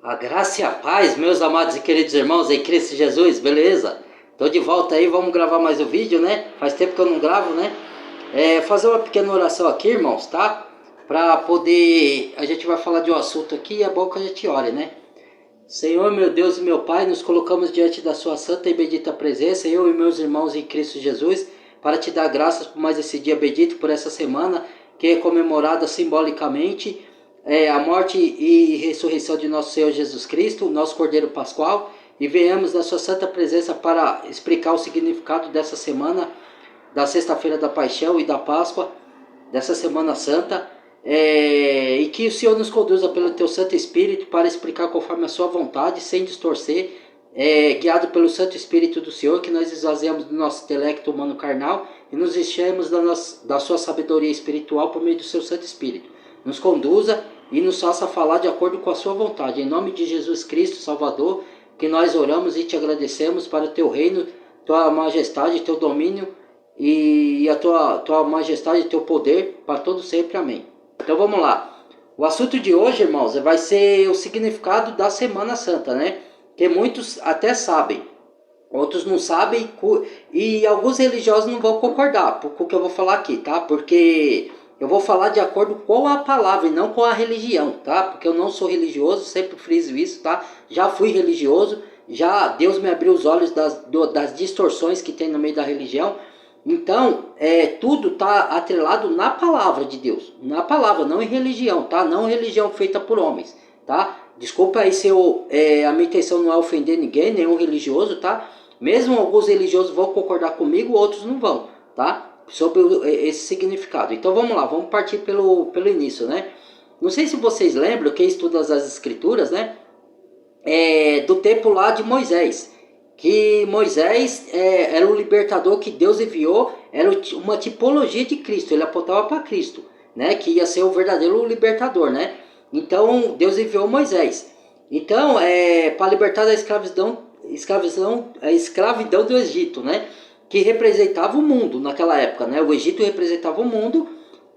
A graça e a paz, meus amados e queridos irmãos em Cristo Jesus, beleza? Tô de volta aí, vamos gravar mais um vídeo, né? Faz tempo que eu não gravo, né? Fazer uma pequena oração aqui, irmãos, tá? Pra poder... A gente vai falar de um assunto aqui e é bom que a gente ore, né? Senhor, meu Deus e meu Pai, nos colocamos diante da sua santa e bendita presença, eu e meus irmãos em Cristo Jesus, para te dar graças por mais esse dia bendito, por essa semana que é comemorada simbolicamente a morte e ressurreição de nosso Senhor Jesus Cristo, nosso Cordeiro Pascual, e venhamos na sua santa presença para explicar o significado dessa semana, da sexta-feira da Paixão e da Páscoa, dessa Semana Santa, e que o Senhor nos conduza pelo Teu Santo Espírito para explicar conforme a Sua vontade, sem distorcer, guiado pelo Santo Espírito do Senhor, que nós esvaziamos do nosso intelecto humano carnal e nos enchemos da Sua sabedoria espiritual por meio do Seu Santo Espírito. Nos conduza e nos faça falar de acordo com a Sua vontade. Em nome de Jesus Cristo, Salvador, que nós oramos e te agradecemos para o Teu reino, Tua majestade, Teu domínio, e a tua majestade e teu poder para todo sempre, amém. Então vamos lá. O assunto de hoje, irmãos, vai ser o significado da Semana Santa, né? Que muitos até sabem, outros não sabem, e alguns religiosos não vão concordar com o que eu vou falar aqui, tá? Porque eu vou falar de acordo com a palavra e não com a religião, tá? Porque eu não sou religioso, sempre friso isso, tá? Já fui religioso, já Deus me abriu os olhos das distorções que tem no meio da religião. Então, tudo está atrelado na palavra de Deus, na palavra, não em religião, tá? Não religião feita por homens, tá? Desculpa aí se a minha intenção não é ofender ninguém, nenhum religioso, tá? Mesmo alguns religiosos vão concordar comigo, outros não vão, tá? Sobre esse significado. Então vamos lá, vamos partir pelo início, né? Não sei se vocês lembram, quem estuda as escrituras, né? Do tempo lá de Moisés, que Moisés era o libertador que Deus enviou, era uma tipologia de Cristo, ele apontava para Cristo, né, que ia ser o verdadeiro libertador, né? Então Deus enviou Moisés. Então, para libertar da escravidão do Egito, né, que representava o mundo naquela época, né? O Egito representava o mundo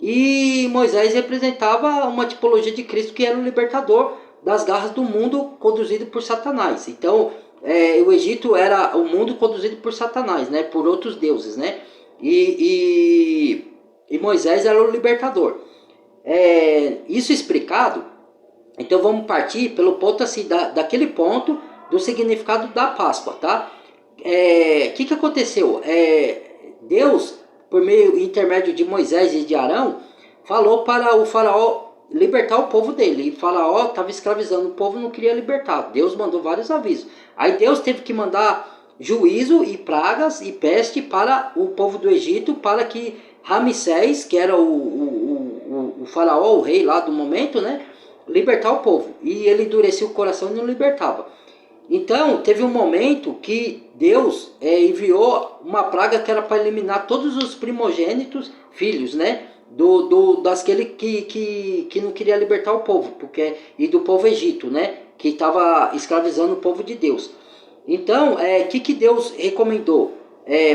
e Moisés representava uma tipologia de Cristo que era o libertador das garras do mundo conduzido por Satanás. Então, o Egito era o mundo conduzido por Satanás, né? Por outros deuses, né? E Moisés era o libertador. Isso explicado, então vamos partir pelo ponto assim, daquele ponto do significado da Páscoa, tá? Que aconteceu? Deus, por meio intermédio de Moisés e de Arão, falou para o faraó libertar o povo dele. E o faraó estava escravizando o povo, não queria libertar. Deus mandou vários avisos. Aí Deus teve que mandar juízo e pragas e peste para o povo do Egito, para que Ramsés, que era o faraó, o rei lá do momento, né, libertar o povo. E ele endurecia o coração e não libertava. Então, teve um momento que Deus enviou uma praga que era para eliminar todos os primogênitos, filhos, né? Daquele que não queria libertar o povo, e do povo Egito, né? Que estava escravizando o povo de Deus. Então, que Deus recomendou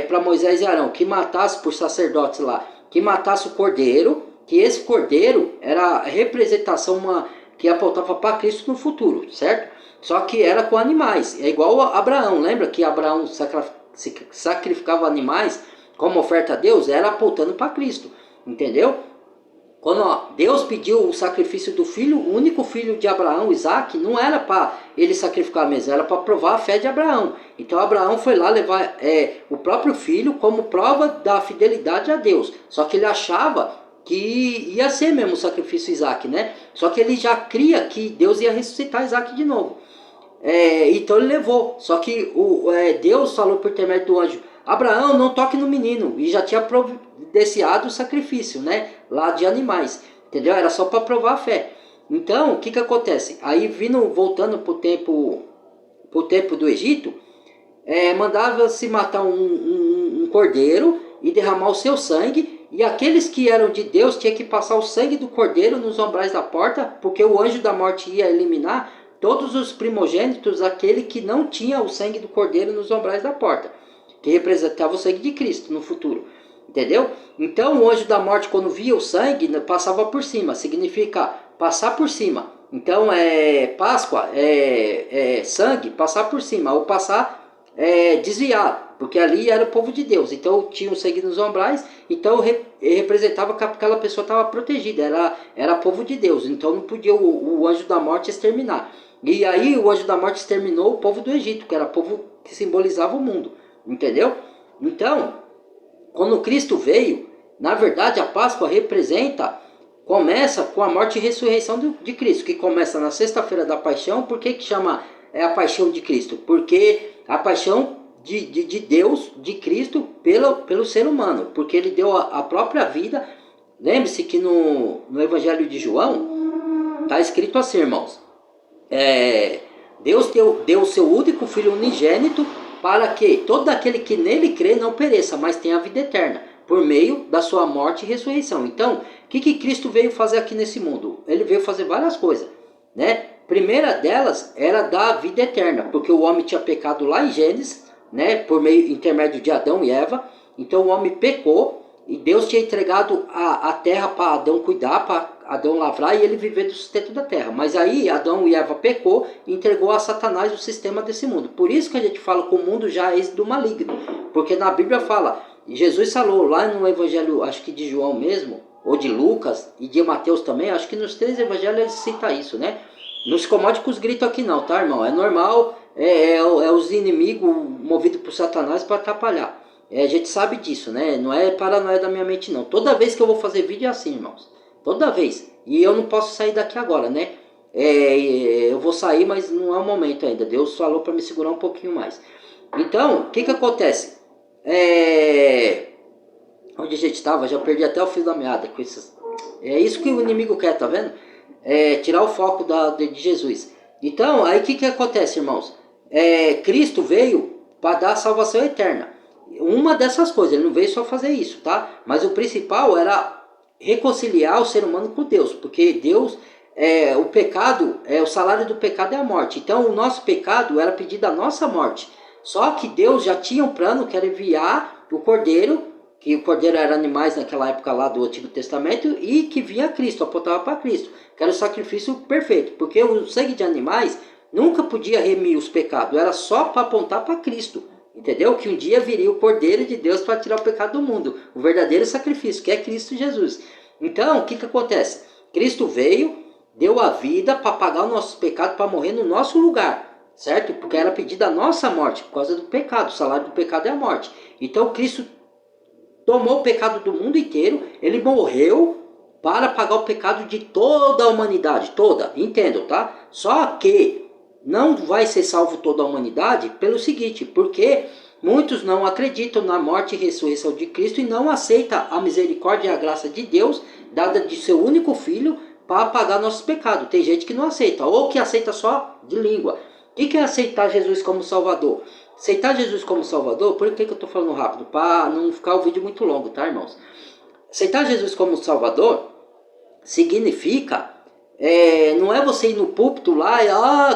para Moisés e Arão? Que matasse por sacerdotes lá, que matasse o cordeiro, que esse cordeiro era a representação que apontava para Cristo no futuro, certo? Só que era com animais. É igual a Abraão. Lembra que Abraão sacrificava animais como oferta a Deus? Era apontando para Cristo. Entendeu? Quando Deus pediu o sacrifício do filho, o único filho de Abraão, Isaac, não era para ele sacrificar mesmo, era para provar a fé de Abraão. Então Abraão foi lá levar o próprio filho como prova da fidelidade a Deus. Só que ele achava que ia ser mesmo o sacrifício Isaac, né? Só que ele já cria que Deus ia ressuscitar Isaac de novo. Então ele levou. Só que Deus falou por intermédio do anjo: Abraão, não toque no menino. E já tinha providenciado o sacrifício, né? Lá de animais. Entendeu? Era só para provar a fé. Então, o que acontece? Aí, voltando para o tempo do Egito, mandava-se matar um cordeiro e derramar o seu sangue. E aqueles que eram de Deus tinham que passar o sangue do cordeiro nos umbrais da porta, porque o anjo da morte ia eliminar todos os primogênitos, aquele que não tinha o sangue do cordeiro nos umbrais da porta, que representava o sangue de Cristo no futuro. Entendeu? Então o anjo da morte, quando via o sangue, passava por cima, significa passar por cima. Então, Páscoa sangue, passar por cima, ou passar, desviar, porque ali era o povo de Deus. Então, tinha o sangue nos ombrais, então representava que aquela pessoa estava protegida, era povo de Deus. Então, não podia o anjo da morte exterminar. E aí, o anjo da morte exterminou o povo do Egito, que era o povo que simbolizava o mundo, entendeu? Então, quando Cristo veio, na verdade, a Páscoa começa com a morte e ressurreição de Cristo, que começa na sexta-feira da paixão. Por que chama a paixão de Cristo? Porque a paixão de Deus, de Cristo, pelo ser humano, porque ele deu a própria vida. Lembre-se que no Evangelho de João está escrito assim, irmãos, Deus deu o seu único Filho unigênito para que todo aquele que nele crê não pereça, mas tenha a vida eterna, por meio da sua morte e ressurreição. Então, o que Cristo veio fazer aqui nesse mundo? Ele veio fazer várias coisas, né? Primeira delas era dar a vida eterna, porque o homem tinha pecado lá em Gênesis, né? Por meio intermédio de Adão e Eva. Então o homem pecou e Deus tinha entregado a terra para Adão cuidar, para Adão lavrar e ele viver do sustento da terra. Mas aí Adão e Eva pecou e entregou a Satanás o sistema desse mundo. Por isso que a gente fala que o mundo já é do maligno. Porque na Bíblia fala, Jesus falou lá no Evangelho, acho que de João mesmo, ou de Lucas e de Mateus também, acho que nos 3 evangelhos ele cita isso, né? Não se incomode com os gritos aqui não, tá, irmão? É normal, os inimigos movidos por Satanás para atrapalhar. A gente sabe disso, né? Não é paranoia da minha mente não. Toda vez que eu vou fazer vídeo é assim, irmãos. Toda vez. E eu não posso sair daqui agora, né? Eu vou sair, mas não é o momento ainda. Deus falou para me segurar um pouquinho mais. Então, o que acontece? Onde a gente estava, já perdi até o fio da meada com isso. É isso que o inimigo quer, tá vendo? Tirar o foco de Jesus. Então, aí o que acontece, irmãos? Cristo veio para dar a salvação eterna. Uma dessas coisas, ele não veio só fazer isso, tá? Mas o principal era reconciliar o ser humano com Deus, porque Deus, o pecado, o salário do pecado é a morte. Então, o nosso pecado era pedir a nossa morte. Só que Deus já tinha um plano que era enviar o Cordeiro, que o Cordeiro era animais naquela época lá do Antigo Testamento, e que vinha Cristo, apontava para Cristo, que era o sacrifício perfeito, porque o sangue de animais nunca podia remir os pecados, era só para apontar para Cristo, entendeu? Que um dia viria o Cordeiro de Deus para tirar o pecado do mundo, o verdadeiro sacrifício, que é Cristo Jesus. Então, o que acontece? Cristo veio, deu a vida para pagar os nossos pecados, para morrer no nosso lugar, certo? Porque era pedida a nossa morte, por causa do pecado, o salário do pecado é a morte. Então, Cristo tomou o pecado do mundo inteiro, ele morreu para pagar o pecado de toda a humanidade, toda, entendam, tá? Só que não vai ser salvo toda a humanidade pelo seguinte, porque muitos não acreditam na morte e ressurreição de Cristo e não aceitam a misericórdia e a graça de Deus, dada de seu único Filho, para pagar nossos pecados. Tem gente que não aceita, ou que aceita só de língua. O que é aceitar Jesus como Salvador? Aceitar Jesus como Salvador, por que eu estou falando rápido? Para não ficar o vídeo muito longo, tá, irmãos? Aceitar Jesus como Salvador significa, não é você ir no púlpito lá e,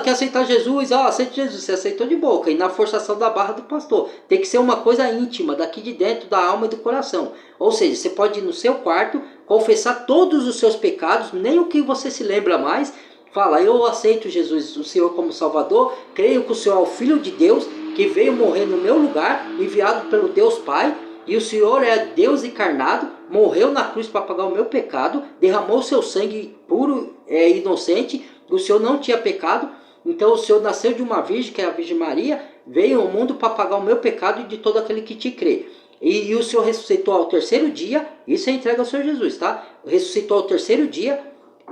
quer aceitar Jesus, aceita Jesus, você aceitou de boca, e na forçação da barra do pastor. Tem que ser uma coisa íntima, daqui de dentro da alma e do coração. Ou seja, você pode ir no seu quarto, confessar todos os seus pecados, nem o que você se lembra mais, fala, eu aceito Jesus, o Senhor como Salvador, creio que o Senhor é o Filho de Deus, que veio morrer no meu lugar, enviado pelo Deus Pai, e o Senhor é Deus encarnado, morreu na cruz para pagar o meu pecado, derramou seu sangue puro e inocente, o Senhor não tinha pecado, então o Senhor nasceu de uma virgem, que é a Virgem Maria, veio ao mundo para pagar o meu pecado e de todo aquele que te crê. E o Senhor ressuscitou ao terceiro dia, isso é entrega ao Senhor Jesus, tá? Ressuscitou ao terceiro dia,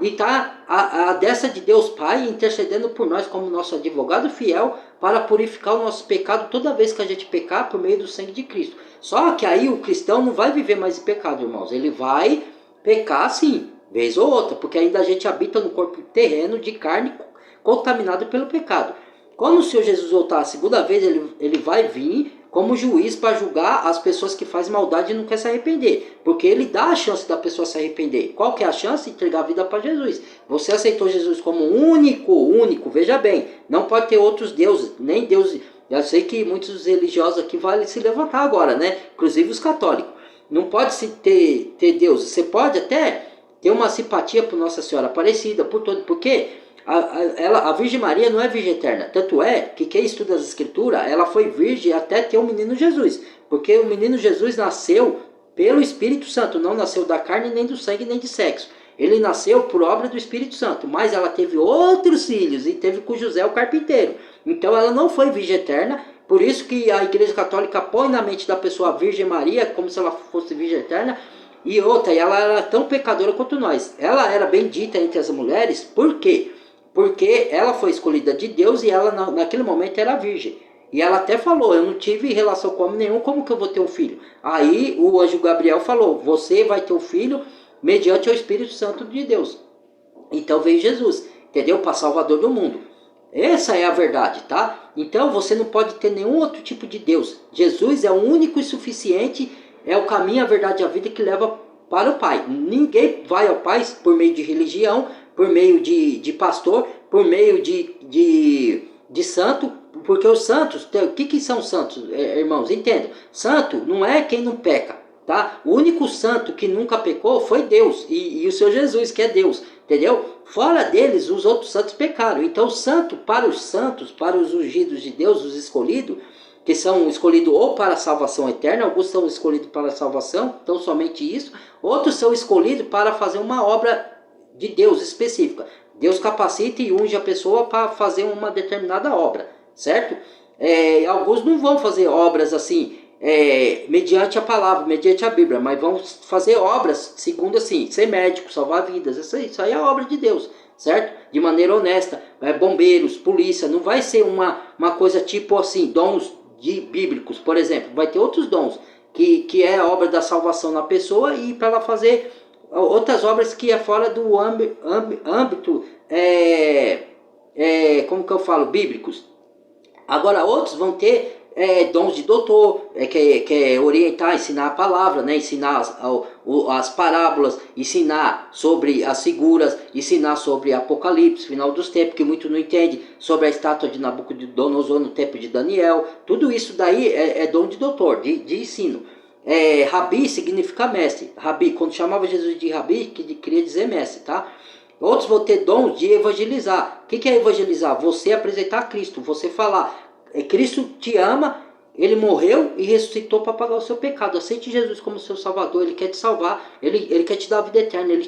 e está a destra de Deus Pai intercedendo por nós como nosso advogado fiel para purificar o nosso pecado toda vez que a gente pecar por meio do sangue de Cristo. Só que aí o cristão não vai viver mais em pecado, irmãos. Ele vai pecar sim, vez ou outra, porque ainda a gente habita no corpo terreno de carne contaminado pelo pecado. Quando o Senhor Jesus voltar a segunda vez, ele vai vir como juiz para julgar as pessoas que fazem maldade e não querem se arrepender. Porque ele dá a chance da pessoa se arrepender. Qual que é a chance? Entregar a vida para Jesus. Você aceitou Jesus como único, veja bem. Não pode ter outros deuses, nem Deus. Eu sei que muitos religiosos aqui vão se levantar agora, né? Inclusive os católicos. Não pode se ter Deus. Você pode até ter uma simpatia por Nossa Senhora Aparecida, por todo. Por quê? A Virgem Maria não é virgem eterna. Tanto é que quem estuda as escrituras, ela foi virgem até ter o menino Jesus. Porque o menino Jesus nasceu pelo Espírito Santo, não nasceu da carne, nem do sangue, nem de sexo. Ele nasceu por obra do Espírito Santo, mas ela teve outros filhos e teve com José o carpinteiro. Então ela não foi virgem eterna, por isso que a Igreja Católica põe na mente da pessoa a Virgem Maria como se ela fosse virgem eterna. E outra, ela era tão pecadora quanto nós. Ela era bendita entre as mulheres, por quê? Porque ela foi escolhida de Deus e ela naquele momento era virgem. E ela até falou, eu não tive relação com homem nenhum, como que eu vou ter um filho? Aí o anjo Gabriel falou, você vai ter um filho mediante o Espírito Santo de Deus. Então veio Jesus, entendeu? Para Salvador do mundo. Essa é a verdade, tá? Então você não pode ter nenhum outro tipo de Deus. Jesus é o único e suficiente, é o caminho, a verdade e a vida que leva para o Pai. Ninguém vai ao Pai por meio de religião, por meio de pastor, por meio de santo, porque os santos, o que são santos, irmãos? Entendam, santo não é quem não peca, tá? O único santo que nunca pecou foi Deus e o Senhor Jesus, que é Deus, entendeu? Fora deles, os outros santos pecaram. Então, santo, para os santos, para os ungidos de Deus, os escolhidos, que são escolhidos ou para a salvação eterna, alguns são escolhidos para a salvação, então somente isso, outros são escolhidos para fazer uma obra de Deus específica. Deus capacita e unge a pessoa para fazer uma determinada obra, certo? Alguns não vão fazer obras assim, mediante a palavra, mediante a Bíblia, mas vão fazer obras segundo assim, ser médico, salvar vidas, isso aí é a obra de Deus, certo? De maneira honesta, bombeiros, polícia, não vai ser uma coisa tipo assim, dons bíblicos, por exemplo, vai ter outros dons, que é a obra da salvação na pessoa e para ela fazer outras obras que é fora do âmbito, como que eu falo, bíblicos. Agora outros vão ter dons de doutor, que é orientar, ensinar a palavra, né? Ensinar as parábolas, ensinar sobre as figuras, ensinar sobre Apocalipse, final dos tempos, que muito não entende, sobre a estátua de Nabucodonosor no tempo de Daniel. Tudo isso daí é dom de doutor, de ensino. Rabi significa mestre. Rabi, quando chamava Jesus de Rabi, queria dizer mestre, tá? Outros vão ter dons de evangelizar. O que é evangelizar? Você apresentar Cristo, você falar, Cristo te ama, Ele morreu e ressuscitou para pagar o seu pecado. Aceite Jesus como seu Salvador, Ele quer te salvar, Ele quer te dar a vida eterna, Ele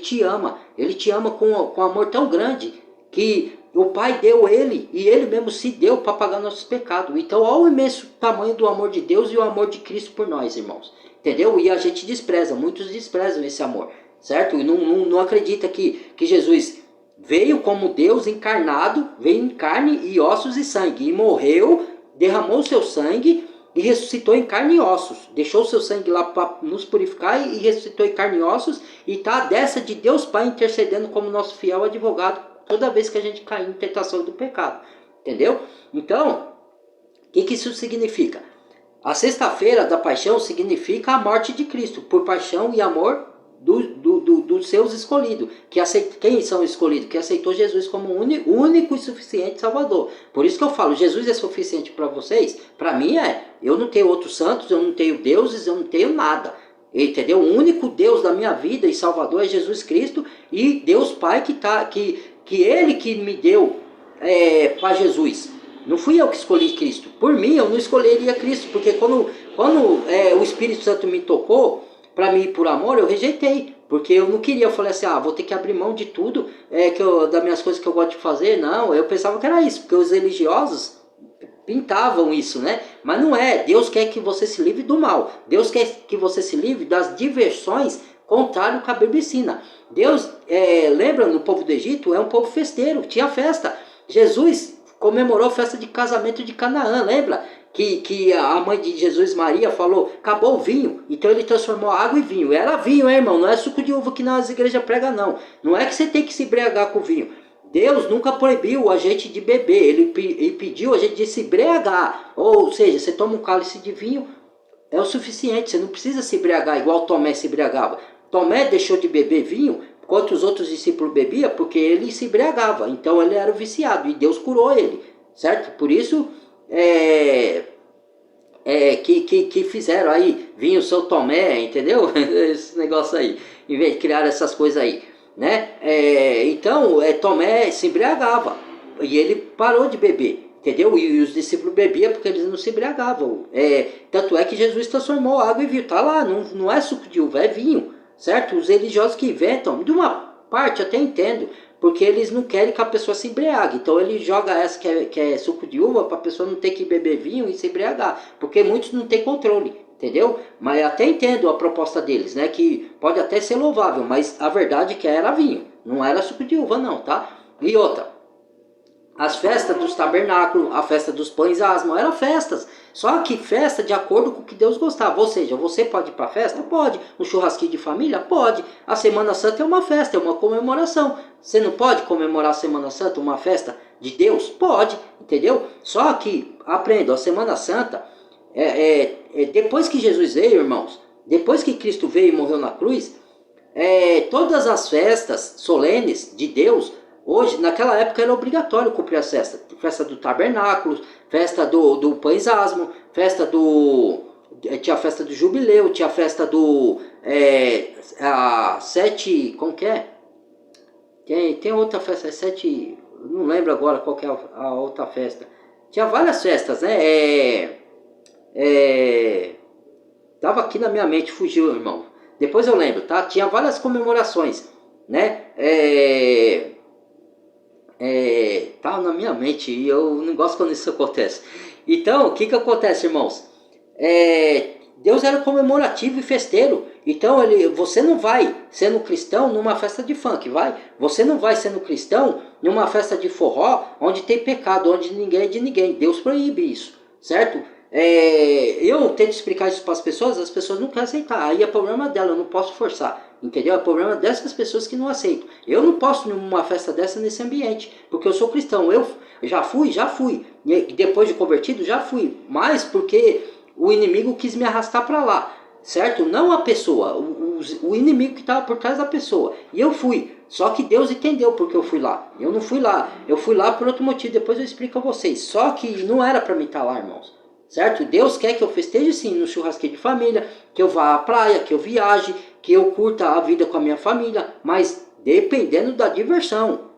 te ama com amor tão grande que o Pai deu Ele e Ele mesmo se deu para pagar nossos pecados. Então olha o imenso tamanho do amor de Deus e o amor de Cristo por nós, irmãos. Entendeu? E a gente despreza, muitos desprezam esse amor, certo? E não acredita que Jesus veio como Deus encarnado, veio em carne e ossos e sangue, e morreu, derramou seu sangue e ressuscitou em carne e ossos. Deixou seu sangue lá para nos purificar e ressuscitou em carne e ossos, e está à destra de Deus Pai intercedendo como nosso fiel advogado toda vez que a gente cair em tentação do pecado. Entendeu? Então, o que isso significa? A sexta-feira da paixão significa a morte de Cristo, por paixão e amor dos seus escolhidos. Quem são escolhidos? Que aceitou Jesus como único e suficiente Salvador. Por isso que eu falo, Jesus é suficiente para vocês? Para mim é. Eu não tenho outros santos, eu não tenho deuses, eu não tenho nada. Entendeu? O único Deus da minha vida e Salvador é Jesus Cristo e Deus Pai que Ele que me deu para Jesus. Não fui eu que escolhi Cristo. Por mim, eu não escolheria Cristo, porque quando o Espírito Santo me tocou, para mim, por amor, eu rejeitei. Porque eu não queria, eu falei assim, vou ter que abrir mão de tudo, das minhas coisas que eu gosto de fazer. Não, eu pensava que era isso, porque os religiosos pintavam isso, né? Mas não é, Deus quer que você se livre do mal. Deus quer que você se livre das diversões contrário que a Bíblia ensina. Deus, lembra, no povo do Egito, é um povo festeiro, tinha festa. Jesus comemorou a festa de casamento de Canaã, lembra? Que a mãe de Jesus, Maria, falou, acabou o vinho. Então ele transformou água em vinho. Era vinho, irmão, não é suco de uva que nas igrejas pregam, não. Não é que você tem que se embriagar com vinho. Deus nunca proibiu a gente de beber, ele pediu a gente de se embriagar. Ou seja, você toma um cálice de vinho, é o suficiente, você não precisa se embriagar igual Tomé se embriagava. Tomé deixou de beber vinho, enquanto os outros discípulos bebiam, porque ele se embriagava. Então ele era o viciado e Deus curou ele, certo? Por isso que fizeram aí, vinho São Tomé, entendeu? Esse negócio aí, em vez de criar essas coisas aí. né? Então, Tomé se embriagava e ele parou de beber, entendeu? E os discípulos bebiam porque eles não se embriagavam. Tanto é que Jesus transformou água em vinho, tá lá, não é suco de uva, é vinho, certo? Os religiosos que inventam, de uma parte até entendo, porque eles não querem que a pessoa se embriague. Então ele joga essa que é suco de uva para a pessoa não ter que beber vinho e se embriagar, porque muitos não têm controle, entendeu? Mas até entendo a proposta deles, né? Que pode até ser louvável, mas a verdade é que era vinho, não era suco de uva não, tá? E outra, as festas dos tabernáculos, a festa dos pães asmos, eram festas. Só que festa de acordo com o que Deus gostava. Ou seja, você pode ir para a festa? Pode. Um churrasquinho de família? Pode. A Semana Santa é uma festa, é uma comemoração. Você não pode comemorar a Semana Santa, uma festa de Deus? Pode, entendeu? Só que, aprenda, a Semana Santa, depois que Jesus veio, irmãos, depois que Cristo veio e morreu na cruz, todas as festas solenes de Deus, hoje, naquela época era obrigatório cumprir as festas. Festa do tabernáculo, festa do pães asmo, festa do... Tinha a festa do jubileu, tinha a festa do... como que é? Tem outra festa, não lembro agora qual que é a outra festa. Tinha várias festas, né? Tava aqui na minha mente, fugiu, irmão. Depois eu lembro, tá? Tinha várias comemorações, né? Tá na minha mente e eu não gosto quando isso acontece. Então, o que acontece, irmãos? Deus era comemorativo e festeiro. Então, você não vai sendo cristão numa festa de funk, vai? Você não vai sendo cristão numa festa de forró onde tem pecado, onde ninguém é de ninguém. Deus proíbe isso, certo? Eu tento explicar isso para as pessoas não querem aceitar. Aí é problema dela, eu não posso forçar. Entendeu? É problema dessas pessoas que não aceitam. Eu não posso ir numa festa dessa nesse ambiente, porque eu sou cristão. Eu já fui. E depois de convertido, já fui. Mas porque o inimigo quis me arrastar para lá, certo? Não a pessoa, o inimigo que estava por trás da pessoa. E eu fui. Só que Deus entendeu porque eu fui lá. Eu não fui lá. Eu fui lá por outro motivo. Depois eu explico a vocês. Só que não era para mim estar lá, irmãos. Certo? Deus quer que eu festeje sim no churrasquinho de família, que eu vá à praia, que eu viaje, que eu curta a vida com a minha família, mas dependendo da diversão.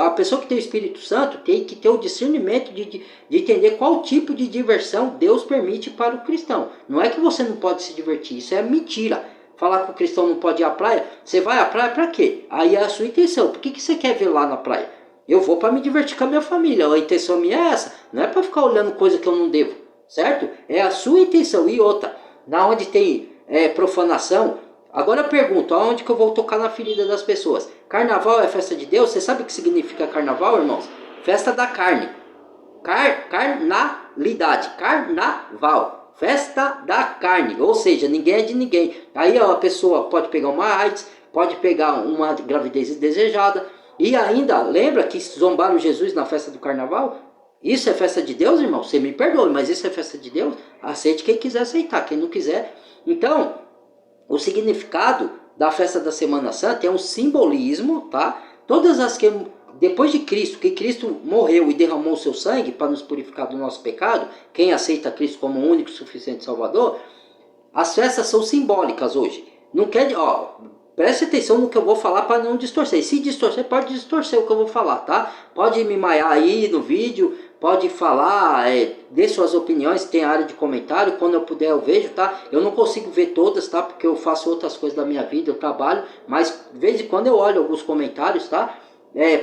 A pessoa que tem o Espírito Santo tem que ter o discernimento de entender qual tipo de diversão Deus permite para o cristão. Não é que você não pode se divertir, isso é mentira. Falar que o cristão não pode ir à praia, você vai à praia para quê? Aí é a sua intenção. Por que você quer ver lá na praia? Eu vou para me divertir com a minha família. A intenção minha é essa. Não é para ficar olhando coisa que eu não devo. Certo? É a sua intenção. E outra, na onde tem profanação. Agora eu pergunto, aonde que eu vou tocar na ferida das pessoas? Carnaval é festa de Deus? Você sabe o que significa carnaval, irmãos? Festa da carne. Carnalidade. Carnaval. Festa da carne. Ou seja, ninguém é de ninguém. Aí a pessoa pode pegar uma AIDS, pode pegar uma gravidez indesejada. E ainda, lembra que zombaram Jesus na festa do carnaval? Isso é festa de Deus, irmão? Você me perdoe, mas isso é festa de Deus? Aceite quem quiser aceitar, quem não quiser. Então, o significado da festa da Semana Santa é um simbolismo, tá? Todas as que, depois de Cristo, que Cristo morreu e derramou o seu sangue para nos purificar do nosso pecado, quem aceita Cristo como o único e suficiente Salvador, as festas são simbólicas hoje. Não quer... Preste atenção no que eu vou falar para não distorcer. Se distorcer, pode distorcer o que eu vou falar, tá? Pode me maiar aí no vídeo, pode falar, dê suas opiniões, tem área de comentário, quando eu puder eu vejo, tá? Eu não consigo ver todas, tá? Porque eu faço outras coisas da minha vida, eu trabalho, mas de vez em quando eu olho alguns comentários, tá?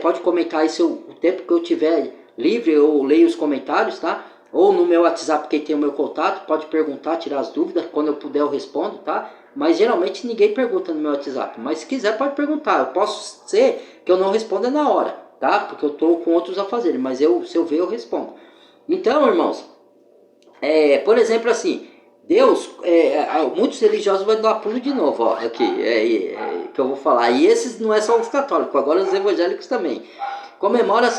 Pode comentar aí o tempo que eu tiver livre, eu leio os comentários, tá? Ou no meu WhatsApp, quem tem o meu contato, pode perguntar, tirar as dúvidas, quando eu puder eu respondo, tá? Mas geralmente ninguém pergunta no meu WhatsApp. Mas se quiser pode perguntar. Eu posso ser que eu não responda na hora, tá? Porque eu estou com outros a fazer. Mas se eu ver eu respondo. Então, irmãos, por exemplo assim, Deus, muitos religiosos vão dar pulo de novo, ó, aqui, que eu vou falar. E esses não é só os católicos, agora os evangélicos também. Comemora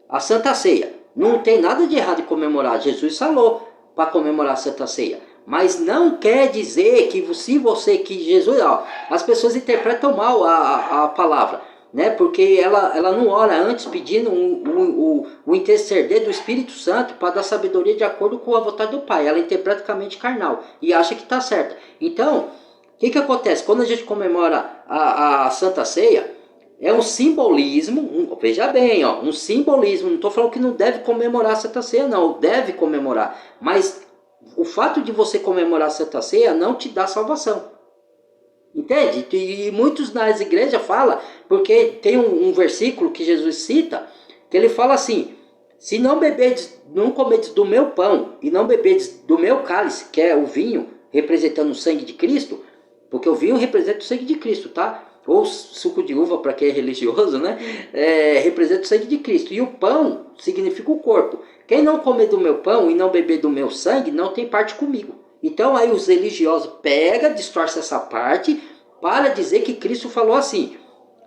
a Santa Ceia. Não tem nada de errado em comemorar. Jesus falou para comemorar a Santa Ceia. Mas não quer dizer que que Jesus... as pessoas interpretam mal a palavra, né? Porque ela não ora antes pedindo o interceder do Espírito Santo para dar sabedoria de acordo com a vontade do Pai. Ela interpreta com a mente carnal e acha que está certa. Então, O que acontece? Quando a gente comemora a Santa Ceia, é um simbolismo, veja bem, ó, um simbolismo. Não estou falando que não deve comemorar a Santa Ceia, não, deve comemorar. Mas o fato de você comemorar a Santa Ceia não te dá salvação. Entende? E muitos nas igrejas falam, porque tem um versículo que Jesus cita, que ele fala assim: se não bebedes, não comedes do meu pão e não bebedes do meu cálice, que é o vinho, representando o sangue de Cristo, porque o vinho representa o sangue de Cristo, tá? Ou suco de uva para quem é religioso, né? Representa o sangue de Cristo. E o pão significa o corpo. Quem não comer do meu pão e não beber do meu sangue, não tem parte comigo. Então aí os religiosos pegam, distorcem essa parte para dizer que Cristo falou assim: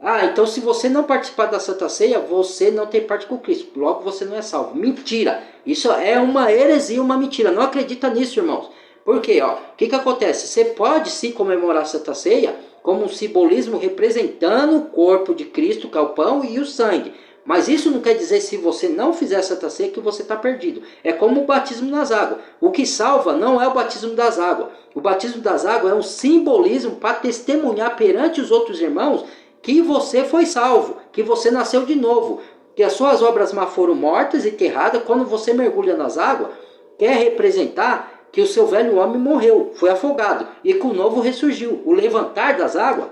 ah, então se você não participar da Santa Ceia, você não tem parte com Cristo, logo você não é salvo. Mentira! Isso é uma heresia, uma mentira. Não acredita nisso, irmãos. Por quê? O que acontece? Você pode sim comemorar a Santa Ceia como um simbolismo representando o corpo de Cristo, que é o pão e o sangue. Mas isso não quer dizer, se você não fizer a Santa Ceia, que você está perdido. É como o batismo nas águas. O que salva não é o batismo das águas. O batismo das águas é um simbolismo para testemunhar perante os outros irmãos que você foi salvo, que você nasceu de novo, que as suas obras má foram mortas e enterradas. Quando você mergulha nas águas, quer representar que o seu velho homem morreu, foi afogado, e que o novo ressurgiu. O levantar das águas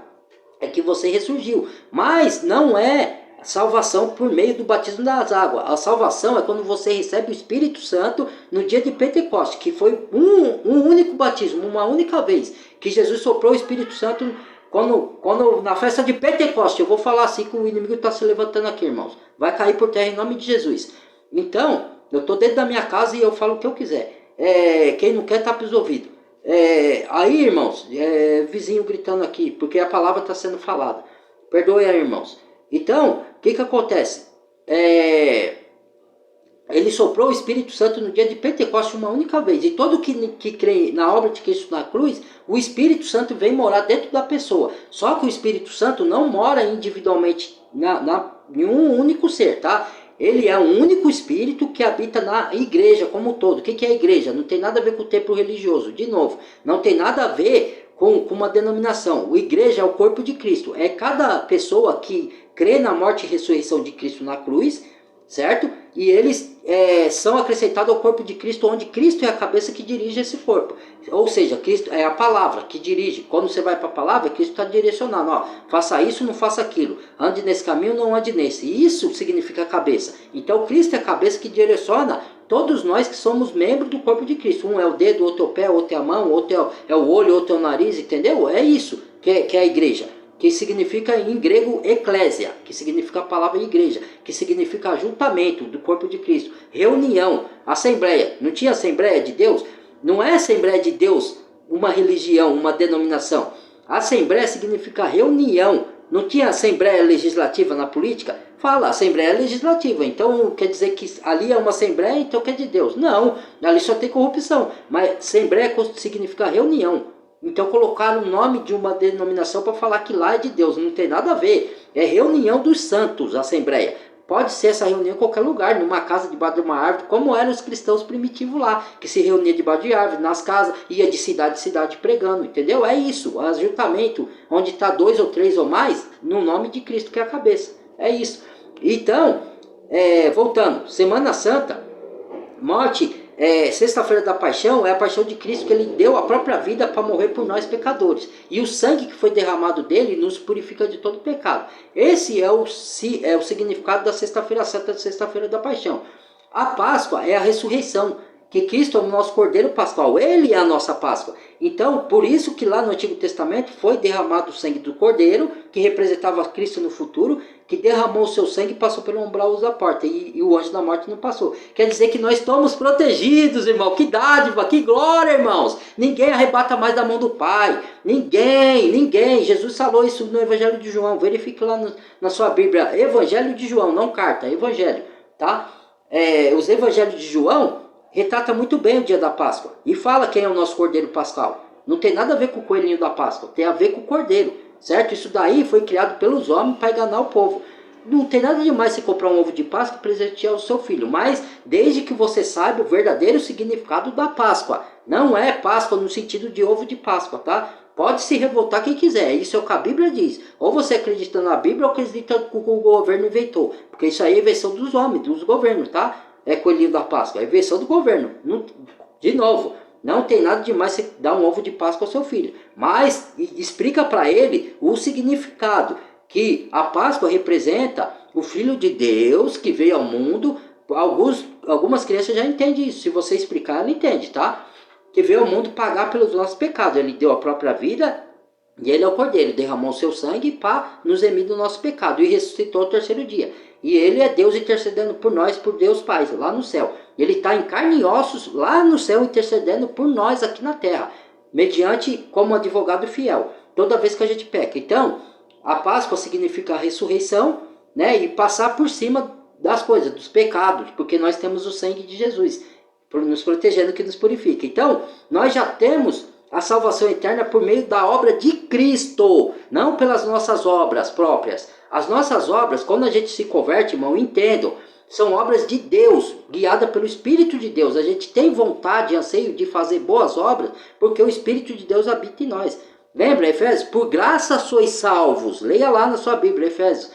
é que você ressurgiu, mas não é salvação por meio do batismo das águas. A salvação é quando você recebe o Espírito Santo no dia de Pentecostes, que foi um único batismo, uma única vez, que Jesus soprou o Espírito Santo quando na festa de Pentecostes. Eu vou falar assim que o inimigo está se levantando aqui, irmãos. Vai cair por terra em nome de Jesus. Então, eu estou dentro da minha casa e eu falo o que eu quiser. Quem não quer, tapa os ouvidos. Aí, irmãos, vizinho gritando aqui, porque a palavra está sendo falada. Perdoe aí, irmãos. Então, o que acontece? Ele soprou o Espírito Santo no dia de Pentecostes uma única vez. E todo que crê na obra de Cristo na cruz, o Espírito Santo vem morar dentro da pessoa. Só que o Espírito Santo não mora individualmente em um único ser, tá? Ele é um único Espírito que habita na igreja como um todo. O que é a igreja? Não tem nada a ver com o templo religioso. De novo, não tem nada a ver com uma denominação. A igreja é o corpo de Cristo. É cada pessoa que crê na morte e ressurreição de Cristo na cruz, certo? E eles são acrescentados ao corpo de Cristo, onde Cristo é a cabeça que dirige esse corpo. Ou seja, Cristo é a palavra que dirige. Quando você vai para a palavra, Cristo está direcionando. Ó, faça isso, não faça aquilo. Ande nesse caminho, não ande nesse. Isso significa cabeça. Então Cristo é a cabeça que direciona todos nós que somos membros do corpo de Cristo. Um é o dedo, outro é o pé, outro é a mão, outro é o olho, outro é o nariz, entendeu? É isso que é a igreja. Que significa em grego eclésia, que significa a palavra igreja, que significa ajuntamento do corpo de Cristo, reunião, assembleia. Não tinha assembleia de Deus? Não é assembleia de Deus uma religião, uma denominação. Assembleia significa reunião. Não tinha assembleia legislativa na política? Fala, assembleia legislativa. Então quer dizer que ali é uma assembleia, então que é de Deus. Não, ali só tem corrupção. Mas assembleia significa reunião. Então colocaram o nome de uma denominação para falar que lá é de Deus. Não tem nada a ver. É reunião dos santos, a assembleia. Pode ser essa reunião em qualquer lugar, numa casa debaixo de uma árvore, como eram os cristãos primitivos lá, que se reuniam debaixo de árvore, nas casas, ia de cidade em cidade pregando, entendeu? É isso, ajuntamento, onde está 2 ou 3 ou mais, no nome de Cristo, que é a cabeça. É isso. Então, voltando, Semana Santa, morte... Sexta-feira da Paixão é a paixão de Cristo, que ele deu a própria vida para morrer por nós pecadores. E o sangue que foi derramado dele nos purifica de todo pecado. Esse é o significado da Sexta-feira Santa, da Sexta-feira da Paixão. A Páscoa é a ressurreição, que Cristo é o nosso Cordeiro Pascual. Ele é a nossa Páscoa. Então, por isso que lá no Antigo Testamento foi derramado o sangue do Cordeiro, que representava Cristo no futuro, que derramou o seu sangue e passou pelo umbral da porta, e o anjo da morte não passou. Quer dizer que nós estamos protegidos, irmão. Que dádiva, que glória, irmãos. Ninguém arrebata mais da mão do Pai. Ninguém. Jesus falou isso no Evangelho de João. Verifique lá na sua Bíblia. Evangelho de João, não carta, Evangelho. Tá? Os Evangelhos de João retrata muito bem o dia da Páscoa. E fala quem é o nosso Cordeiro Pascal. Não tem nada a ver com o coelhinho da Páscoa. Tem a ver com o Cordeiro. Certo? Isso daí foi criado pelos homens para enganar o povo. Não tem nada demais você comprar um ovo de Páscoa e presentear o seu filho. Mas desde que você saiba o verdadeiro significado da Páscoa. Não é Páscoa no sentido de ovo de Páscoa, tá? Pode se revoltar quem quiser, isso é o que a Bíblia diz. Ou você acredita na Bíblia ou acredita que o governo inventou. Porque isso aí é invenção dos homens, dos governos, tá? É coelhinho da Páscoa, é invenção do governo. De novo, não tem nada demais você dar um ovo de Páscoa ao seu filho. Mas explica para ele o significado. Que a Páscoa representa o Filho de Deus que veio ao mundo. Algumas crianças já entendem isso. Se você explicar, ela entende, tá? Que veio ao mundo pagar pelos nossos pecados. Ele deu a própria vida e ele é o Cordeiro. Derramou o seu sangue para nos remir do nosso pecado. E ressuscitou ao terceiro dia. E ele é Deus intercedendo por nós, por Deus Pai, lá no céu. Ele está em carne e ossos lá no céu intercedendo por nós aqui na terra. Mediante como advogado fiel. Toda vez que a gente peca. Então, a Páscoa significa a ressurreição, né? E passar por cima das coisas, dos pecados. Porque nós temos o sangue de Jesus nos protegendo, que nos purifica. Então, nós já temos a salvação eterna por meio da obra de Cristo, não pelas nossas obras próprias. As nossas obras, quando a gente se converte, irmão, entendam, são obras de Deus, guiada pelo Espírito de Deus. A gente tem vontade, anseio de fazer boas obras, porque o Espírito de Deus habita em nós. Lembra, Efésios? Por graça sois salvos. Leia lá na sua Bíblia, Efésios.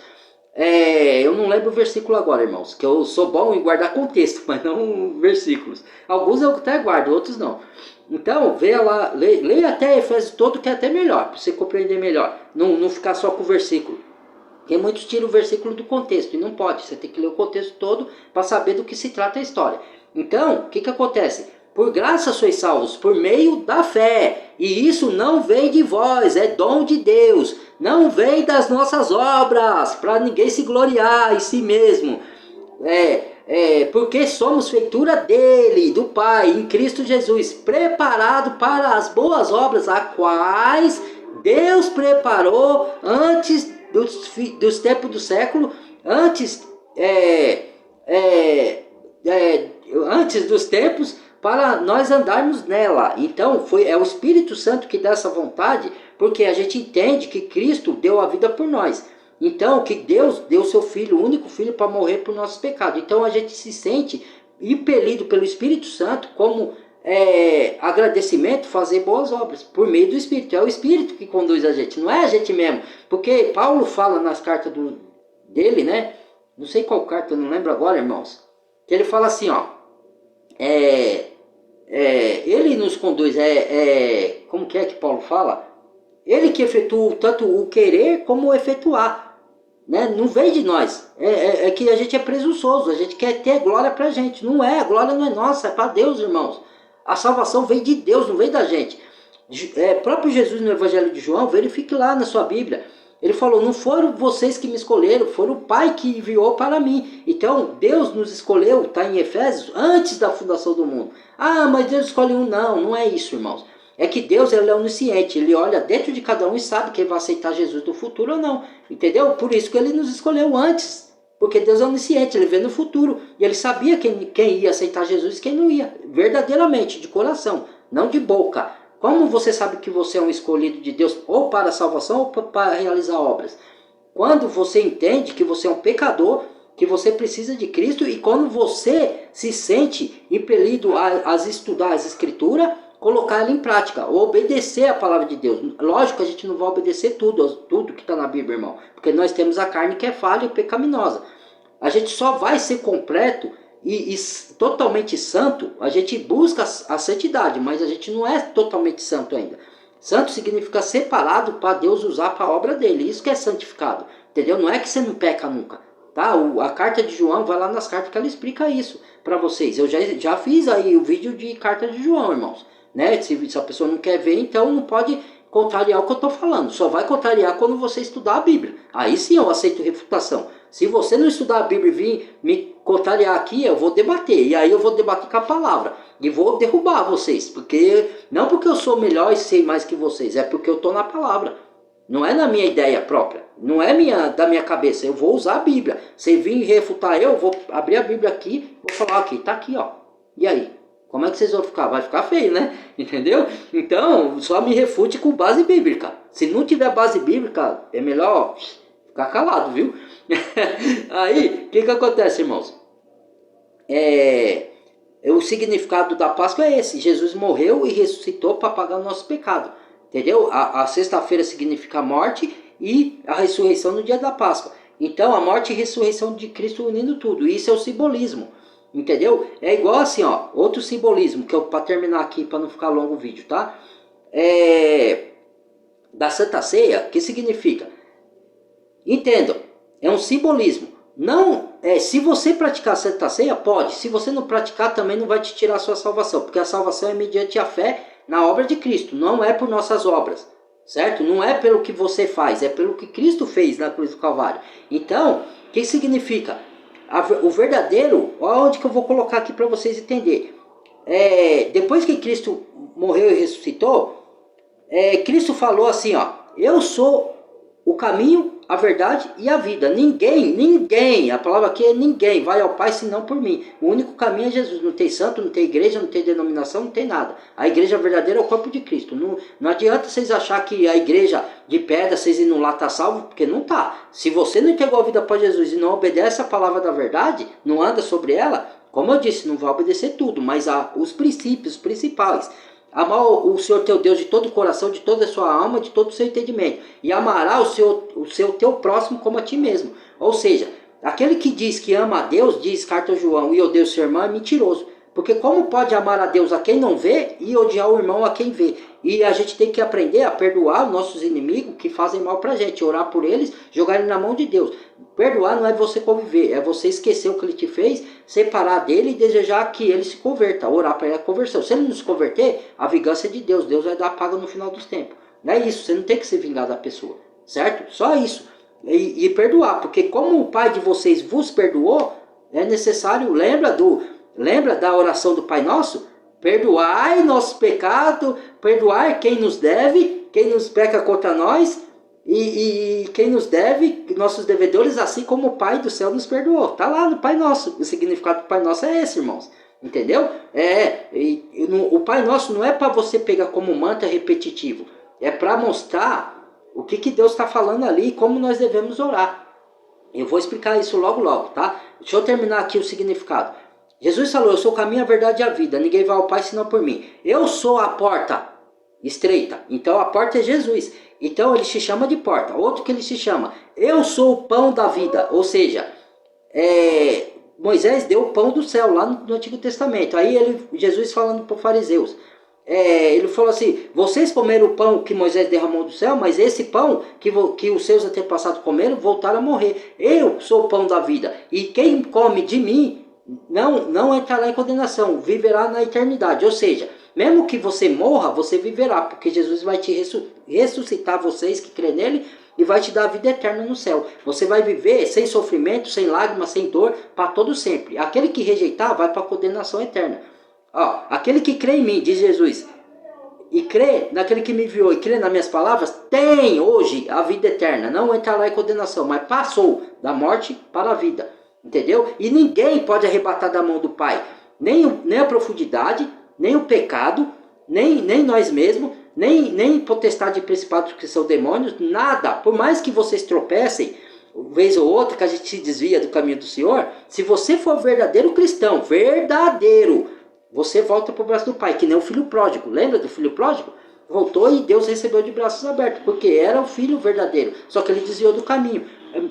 Eu não lembro o versículo agora, irmãos, que eu sou bom em guardar contexto, mas não versículos. Alguns eu até guardo, outros não. Então, veja lá, leia até Efésios todo, que é até melhor, para você compreender melhor. Não ficar só com o versículo. Porque muitos tiram o versículo do contexto, e não pode. Você tem que ler o contexto todo para saber do que se trata a história. Então, o que acontece? Por graça sois salvos, por meio da fé. E isso não vem de vós, é dom de Deus. Não vem das nossas obras, para ninguém se gloriar em si mesmo. Porque somos feitura dele, do Pai, em Cristo Jesus, preparado para as boas obras, as quais Deus preparou antes dos tempos do século, antes dos tempos, para nós andarmos nela. Então é o Espírito Santo que dá essa vontade, porque a gente entende que Cristo deu a vida por nós. Então que Deus deu seu Filho, o único Filho, para morrer por nossos pecados. Então a gente se sente impelido pelo Espírito Santo como agradecimento, fazer boas obras por meio do Espírito. É o Espírito que conduz a gente, não é a gente mesmo. Porque Paulo fala nas cartas dele, né? Não sei qual carta, eu não lembro agora, irmãos. Que ele fala assim, ó. Ele nos conduz, como que Paulo fala? Ele que efetua tanto o querer como o efetuar, né? Não vem de nós, é que a gente é presunçoso, a gente quer ter glória pra gente, não é, a glória não é nossa, é para Deus, irmãos. A salvação vem de Deus, não vem da gente. Próprio Jesus no Evangelho de João, verifique lá na sua Bíblia. Ele falou, não foram vocês que me escolheram, foram o Pai que enviou para mim. Então, Deus nos escolheu, está em Efésios, antes da fundação do mundo. Ah, mas Deus escolhe um. Não é isso, irmãos. É que Deus, ele é onisciente, ele olha dentro de cada um e sabe quem vai aceitar Jesus no futuro ou não. Entendeu? Por isso que ele nos escolheu antes. Porque Deus é onisciente, ele vê no futuro. E ele sabia quem ia aceitar Jesus e quem não ia. Verdadeiramente, de coração, não de boca. Como você sabe que você é um escolhido de Deus ou para a salvação ou para realizar obras? Quando você entende que você é um pecador, que você precisa de Cristo, e quando você se sente impelido a estudar as Escrituras, colocar ela em prática, ou obedecer a palavra de Deus. Lógico que a gente não vai obedecer tudo que está na Bíblia, irmão, porque nós temos a carne que é falha e pecaminosa. A gente só vai ser completo e totalmente santo, a gente busca a santidade, mas a gente não é totalmente santo ainda. Santo significa separado para Deus usar para a obra dele, isso que é santificado, entendeu? Não é que você não peca nunca, tá? A carta de João, vai lá nas cartas que ela explica isso para vocês. Eu já fiz aí o vídeo de carta de João, irmãos, né? Se a pessoa não quer ver, então não pode contrariar o que eu estou falando, só vai contrariar quando você estudar a Bíblia. Aí sim eu aceito refutação. Se você não estudar a Bíblia e vir me contrariar aqui, eu vou debater. E aí eu vou debater com a palavra. E vou derrubar vocês. Não porque eu sou melhor e sei mais que vocês. É porque eu estou na palavra. Não é na minha ideia própria. Não é da minha cabeça. Eu vou usar a Bíblia. Se vir refutar eu vou abrir a Bíblia aqui. Vou falar aqui. Está aqui, ó. E aí? Como é que vocês vão ficar? Vai ficar feio, né? Entendeu? Então, só me refute com base bíblica. Se não tiver base bíblica, é melhor ficar calado, viu? Aí, o que acontece, irmãos? O significado da Páscoa é esse. Jesus morreu e ressuscitou para pagar o nosso pecado. Entendeu? A sexta-feira significa morte e a ressurreição no dia da Páscoa. Então, a morte e a ressurreição de Cristo unindo tudo. Isso é o simbolismo. Entendeu? É igual assim, ó. Outro simbolismo, que eu, para terminar aqui, para não ficar longo o vídeo, tá? Da Santa Ceia, que significa? Entendam, é um simbolismo. Não, se você praticar a Santa Ceia, pode. Se você não praticar, também não vai te tirar a sua salvação. Porque a salvação é mediante a fé na obra de Cristo. Não é por nossas obras. Certo? Não é pelo que você faz. É pelo que Cristo fez na cruz do Calvário. Então, o que significa? O verdadeiro, onde que eu vou colocar aqui para vocês entenderem. Depois que Cristo morreu e ressuscitou, Cristo falou assim, ó. Eu sou o caminho, a verdade e a vida. Ninguém, a palavra aqui é ninguém, vai ao Pai senão por mim. O único caminho é Jesus. Não tem santo, não tem igreja, não tem denominação, não tem nada. A igreja verdadeira é o corpo de Cristo. Não adianta vocês achar que a igreja de pedra, vocês indo lá tá salvo, porque não tá. Se você não entregou a vida para Jesus e não obedece a palavra da verdade, não anda sobre ela, como eu disse, não vai obedecer tudo, mas os princípios principais. Amar o Senhor teu Deus de todo o coração, de toda a sua alma, de todo o seu entendimento. E amará o teu próximo como a ti mesmo. Ou seja, aquele que diz que ama a Deus, diz carta João, e odeia o seu irmão, é mentiroso. Porque como pode amar a Deus a quem não vê e odiar o irmão a quem vê? E a gente tem que aprender a perdoar os nossos inimigos que fazem mal pra gente. Orar por eles, jogar eles na mão de Deus. Perdoar não é você conviver, é você esquecer o que ele te fez, separar dele e desejar que ele se converta. Orar para ele a conversão. Se ele não se converter, a vingança é de Deus. Deus vai dar a paga no final dos tempos. Não é isso, você não tem que se vingar da pessoa. Certo? Só isso. E perdoar, porque como o Pai de vocês vos perdoou, é necessário, lembra da oração do Pai Nosso? Perdoai nosso pecado, perdoai quem nos deve, quem nos peca contra nós, e quem nos deve, nossos devedores, assim como o Pai do céu nos perdoou. Está lá no Pai Nosso. O significado do Pai Nosso é esse, irmãos. Entendeu? O Pai Nosso não é para você pegar como mantra repetitivo. É para mostrar o que Deus está falando ali e como nós devemos orar. Eu vou explicar isso logo, tá? Deixa eu terminar aqui o significado. Jesus falou, eu sou o caminho, a verdade e a vida. Ninguém vai ao Pai senão por mim. Eu sou a porta estreita. Então a porta é Jesus. Então ele se chama de porta. Outro que ele se chama, eu sou o pão da vida. Ou seja, Moisés deu o pão do céu lá no Antigo Testamento. Aí Jesus falando para os fariseus. Ele falou assim, vocês comeram o pão que Moisés derramou do céu, mas esse pão que os seus antepassados comeram, voltaram a morrer. Eu sou o pão da vida. E quem come de mim não entrará em condenação, viverá na eternidade. Ou seja, mesmo que você morra, você viverá, porque Jesus vai te ressuscitar, vocês que crê nele, e vai te dar a vida eterna no céu. Você vai viver sem sofrimento, sem lágrimas, sem dor, para todo sempre. Aquele que rejeitar vai para a condenação eterna. Aquele que crê em mim, diz Jesus, e crê naquele que me enviou, e crê nas minhas palavras, tem hoje a vida eterna. Não entrará em condenação, mas passou da morte para a vida. Entendeu? E ninguém pode arrebatar da mão do Pai nem a profundidade, nem o pecado, nem nós mesmos, nem potestade de principados que são demônios, nada. Por mais que vocês tropecem, vez ou outra, que a gente se desvia do caminho do Senhor, se você for verdadeiro cristão, verdadeiro, você volta para o braço do Pai, que nem o filho pródigo. Lembra do filho pródigo? Voltou e Deus recebeu de braços abertos, porque era o filho verdadeiro, só que ele desviou do caminho.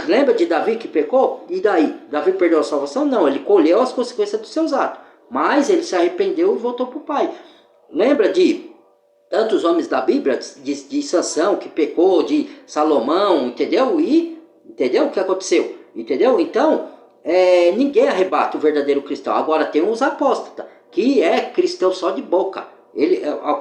Lembra de Davi que pecou? E daí? Davi perdeu a salvação? Não, ele colheu as consequências dos seus atos. Mas ele se arrependeu e voltou para o Pai. Lembra de tantos homens da Bíblia, de Sansão que pecou, de Salomão, entendeu? Entendeu o que aconteceu? Entendeu? Então, ninguém arrebata o verdadeiro cristão. Agora tem os apóstatas, que é cristão só de boca.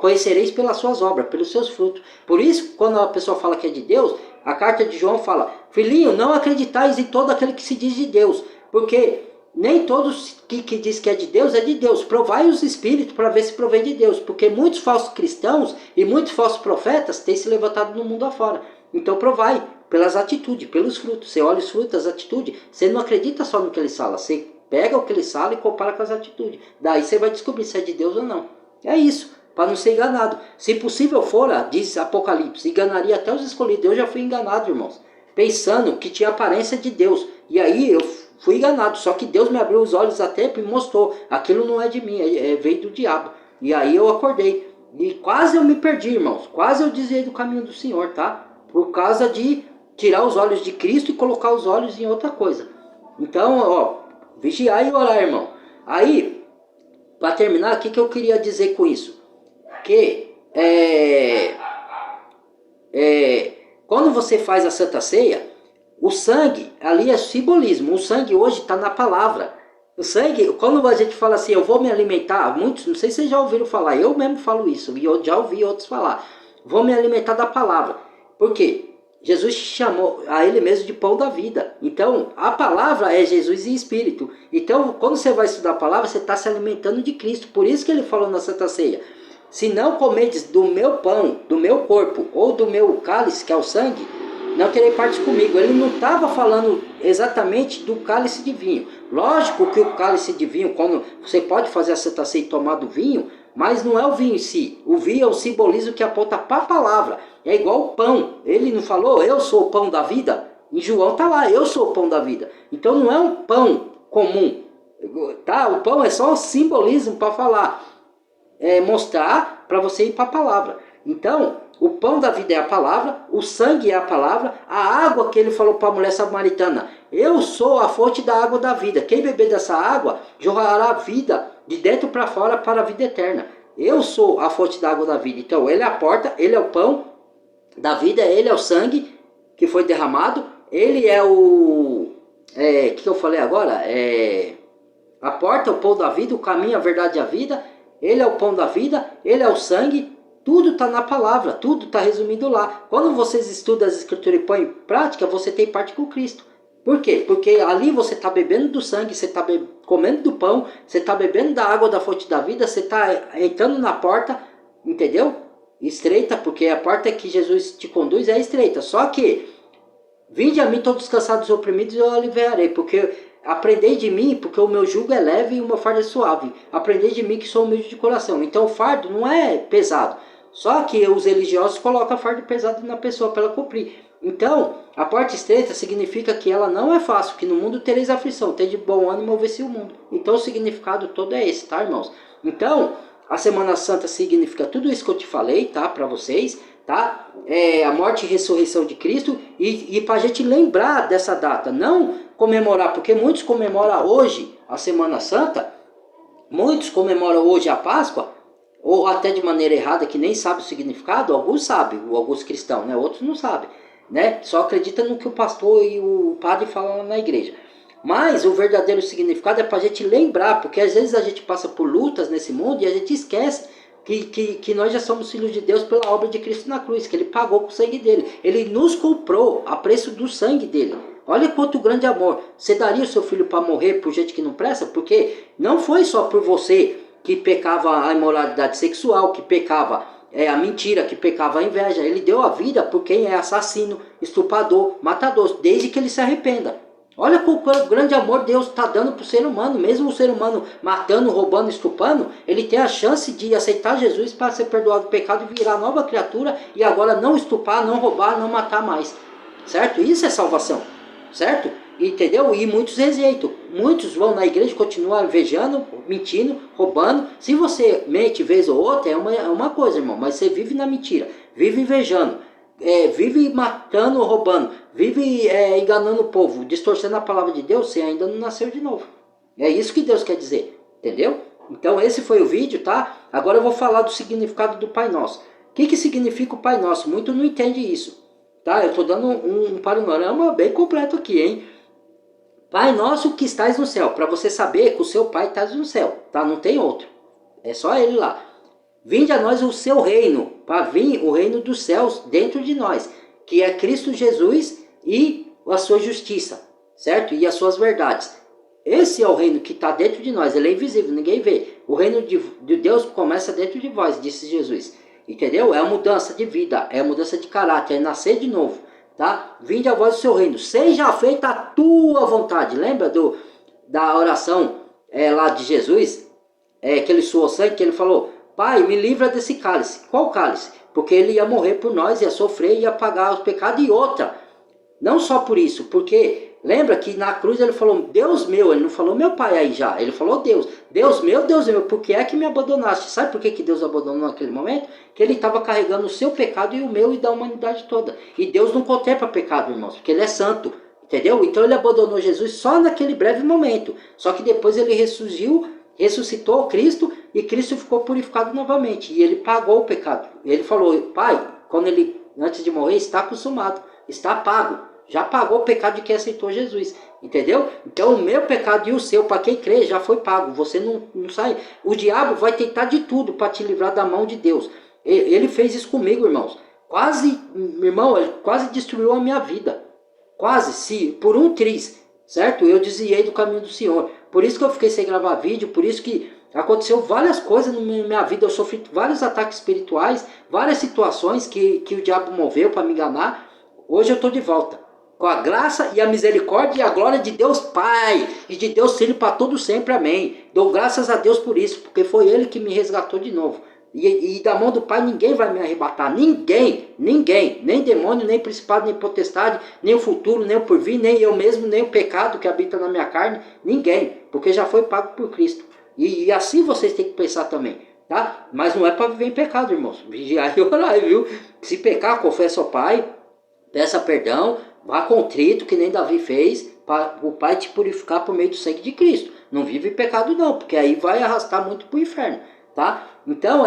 Conhecereis pelas suas obras, pelos seus frutos. Por isso, quando a pessoa fala que é de Deus, a carta de João fala, filhinho, não acreditais em todo aquele que se diz de Deus, porque nem todos que diz que é de Deus. Provai os espíritos para ver se provém de Deus, porque muitos falsos cristãos e muitos falsos profetas têm se levantado no mundo afora. Então provai pelas atitudes, pelos frutos. Você olha os frutos, as atitudes, você não acredita só no que eles falam, você pega o que eles falam e compara com as atitudes. Daí você vai descobrir se é de Deus ou não. É isso, para não ser enganado. Se possível for, diz Apocalipse, enganaria até os escolhidos. Eu já fui enganado, irmãos, pensando que tinha aparência de Deus. E aí eu fui enganado, só que Deus me abriu os olhos até e me mostrou. Aquilo não é de mim, veio do diabo. E aí eu acordei. E quase eu me perdi, irmãos. Quase eu desviei do caminho do Senhor, tá? Por causa de tirar os olhos de Cristo e colocar os olhos em outra coisa. Então, ó, vigiar e orar, irmão. Aí, para terminar, o que eu queria dizer com isso? Que quando você faz a Santa Ceia, o sangue ali é simbolismo. O sangue hoje está na palavra. O sangue, quando a gente fala assim, eu vou me alimentar, muitos, não sei se vocês já ouviram falar, eu mesmo falo isso, e eu já ouvi outros falar, vou me alimentar da palavra. Por quê? Jesus chamou a ele mesmo de pão da vida. Então, a palavra é Jesus e Espírito. Então, quando você vai estudar a palavra, você está se alimentando de Cristo. Por isso que ele falou na Santa Ceia, se não comedes do meu pão, do meu corpo, ou do meu cálice, que é o sangue, não terei parte comigo. Ele não estava falando exatamente do cálice de vinho. Lógico que o cálice de vinho, quando você pode fazer a Santa Ceia e tomar do vinho, mas não é o vinho em si. O vinho é o simbolismo que aponta para a palavra. É igual o pão. Ele não falou, eu sou o pão da vida? Em João está lá, eu sou o pão da vida. Então não é um pão comum. Tá? O pão é só um simbolismo para falar. Mostrar para você ir para a palavra. Então, o pão da vida é a palavra, o sangue é a palavra, a água que ele falou para a mulher samaritana, eu sou a fonte da água da vida, quem beber dessa água jorrará vida de dentro para fora para a vida eterna. Eu sou a fonte da água da vida. Então ele é a porta, ele é o pão da vida, ele é o sangue que foi derramado, ele é o... que eu falei agora? A porta, o pão da vida, o caminho, a verdade e a vida. Ele é o pão da vida, ele é o sangue. Tudo está na palavra, tudo está resumido lá. Quando vocês estudam as escrituras e põem em prática, você tem parte com Cristo. Por quê? Porque ali você está bebendo do sangue, você está comendo do pão, você está bebendo da água da fonte da vida, você está entrando na porta, entendeu? Estreita, porque a porta que Jesus te conduz é estreita. Só que, vinde a mim todos cansados e oprimidos, eu aliviarei, porque... Aprendei de mim, porque o meu jugo é leve e o meu fardo é suave. Aprendei de mim que sou humilde de coração. Então o fardo não é pesado. Só que os religiosos colocam fardo pesado na pessoa para ela cumprir. Então, a porta estreita significa que ela não é fácil, que no mundo tereis aflição, ter de bom ânimo vencer o mundo. Então o significado todo é esse, tá, irmãos? Então, a Semana Santa significa tudo isso que eu te falei, tá, para vocês, tá? A morte e ressurreição de Cristo e para a gente lembrar dessa data, não comemorar, porque muitos comemoram hoje a Semana Santa, muitos comemoram hoje a Páscoa, ou até de maneira errada, que nem sabe o significado, alguns sabem, alguns cristãos, né? Outros não sabem, né? Só acredita no que o pastor e o padre falam na igreja. Mas o verdadeiro significado é para a gente lembrar, porque às vezes a gente passa por lutas nesse mundo e a gente esquece que nós já somos filhos de Deus pela obra de Cristo na cruz, que ele pagou com o sangue dele. Ele nos comprou a preço do sangue dele. Olha quanto grande amor. Você daria o seu filho para morrer por gente que não presta? Porque não foi só por você que pecava a imoralidade sexual, que pecava a mentira, que pecava a inveja. Ele deu a vida por quem é assassino, estuprador, matador, desde que ele se arrependa. Olha qual grande amor Deus está dando para o ser humano. Mesmo o ser humano matando, roubando, estuprando, ele tem a chance de aceitar Jesus para ser perdoado do pecado e virar nova criatura e agora não estuprar, não roubar, não matar mais. Certo? Isso é salvação. Certo? Entendeu? E muitos rejeitam. Muitos vão na igreja e continuam invejando, mentindo, roubando. Se você mente vez ou outra, é uma coisa, irmão. Mas você vive na mentira, vive invejando, vive matando, roubando, vive enganando o povo, distorcendo a palavra de Deus, você ainda não nasceu de novo. É isso que Deus quer dizer. Entendeu? Então esse foi o vídeo, tá? Agora eu vou falar do significado do Pai Nosso. O que significa o Pai Nosso? Muito não entende isso. Tá? Eu estou dando um panorama bem completo aqui, hein? Pai nosso que estás no céu, para você saber que o seu Pai está no céu, tá? Não tem outro, é só ele lá. Vinde a nós o seu reino, para vir o reino dos céus dentro de nós, que é Cristo Jesus e a sua justiça, certo? E as suas verdades. Esse é o reino que está dentro de nós, ele é invisível, ninguém vê. O reino de Deus começa dentro de vós, disse Jesus. Entendeu? É a mudança de vida, é a mudança de caráter, é nascer de novo. Tá? Vinde a vós o seu reino, seja feita a tua vontade. Lembra da oração lá de Jesus? Que ele suou sangue, que ele falou, Pai, me livra desse cálice. Qual cálice? Porque ele ia morrer por nós, ia sofrer, ia pagar os pecados. E outra, não só por isso, porque lembra que na cruz ele falou, Deus meu, ele não falou meu pai aí já, ele falou Deus. Deus meu, por que é que me abandonaste? Sabe por que, que Deus abandonou naquele momento? Que ele estava carregando o seu pecado e o meu e da humanidade toda. E Deus não contempla pecado, irmãos, porque ele é santo. Entendeu? Então ele abandonou Jesus só naquele breve momento. Só que depois ele ressuscitou Cristo e Cristo ficou purificado novamente. E ele pagou o pecado. Ele falou, Pai, quando ele, antes de morrer, está consumado, está pago. Já pagou o pecado de quem aceitou Jesus. Entendeu? Então o meu pecado e o seu, para quem crê, já foi pago. Você não sai. O diabo vai tentar de tudo para te livrar da mão de Deus. Ele fez isso comigo, irmãos. Ele quase destruiu a minha vida. Quase, se por um triz, certo? Eu desviei do caminho do Senhor. Por isso que eu fiquei sem gravar vídeo, por isso que aconteceu várias coisas na minha vida. Eu sofri vários ataques espirituais, várias situações que o diabo moveu para me enganar. Hoje eu estou de volta. Com a graça e a misericórdia e a glória de Deus Pai e de Deus Filho para todo sempre. Amém. Dou graças a Deus por isso, porque foi Ele que me resgatou de novo. E da mão do Pai ninguém vai me arrebatar. Ninguém. Nem demônio, nem principado, nem potestade, nem o futuro, nem o porvir, nem eu mesmo, nem o pecado que habita na minha carne. Ninguém. Porque já foi pago por Cristo. E assim vocês têm que pensar também. Tá? Mas não é para viver em pecado, irmãos. Vigiar e orar, viu? Se pecar, confessa ao Pai. Peça perdão. Vá contrito, que nem Davi fez. Para o Pai te purificar por meio do sangue de Cristo. Não vive em pecado não. Porque aí vai arrastar muito para o inferno. Tá? Então,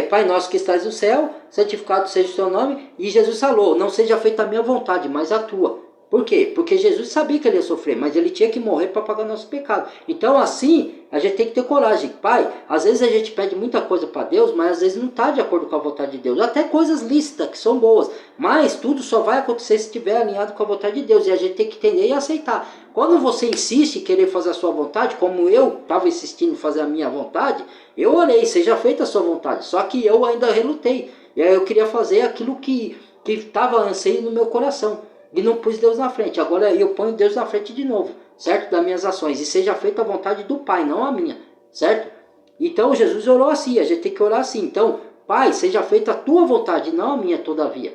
Pai nosso que estás no céu, santificado seja o teu nome. E Jesus falou, não seja feita a minha vontade, mas a tua. Por quê? Porque Jesus sabia que ele ia sofrer, mas ele tinha que morrer para pagar nosso pecado. Então, assim, a gente tem que ter coragem. Pai, às vezes a gente pede muita coisa para Deus, mas às vezes não está de acordo com a vontade de Deus. Até coisas lícitas, que são boas. Mas tudo só vai acontecer se estiver alinhado com a vontade de Deus. E a gente tem que entender e aceitar. Quando você insiste em querer fazer a sua vontade, como eu estava insistindo em fazer a minha vontade, eu orei, seja feita a sua vontade. Só que eu ainda relutei. E aí eu queria fazer aquilo que estava anseio no meu coração. E não pus Deus na frente. Agora eu ponho Deus na frente de novo, certo? Das minhas ações. E seja feita a vontade do Pai, não a minha, certo? Então Jesus orou assim, a gente tem que orar assim. Então, Pai, seja feita a tua vontade, não a minha, todavia.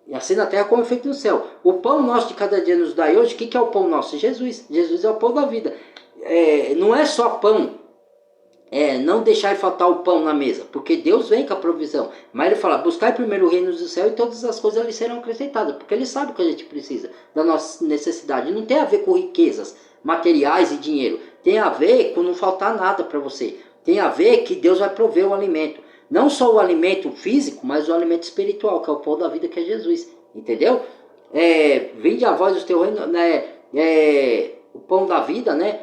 E assim na terra como é feito no céu. O pão nosso de cada dia nos dai hoje. O que é o pão nosso? Jesus. Jesus é o pão da vida. Não é só pão. Não deixar faltar o pão na mesa, porque Deus vem com a provisão. Mas ele fala, buscar primeiro o reino do céu e todas as coisas ali serão acrescentadas, porque ele sabe o que a gente precisa, da nossa necessidade. Não tem a ver com riquezas, materiais e dinheiro. Tem a ver com não faltar nada para você. Tem a ver que Deus vai prover o alimento. Não só o alimento físico, mas o alimento espiritual, que é o pão da vida, que é Jesus. Entendeu? Vinde a voz do teu reino, né? O pão da vida, né?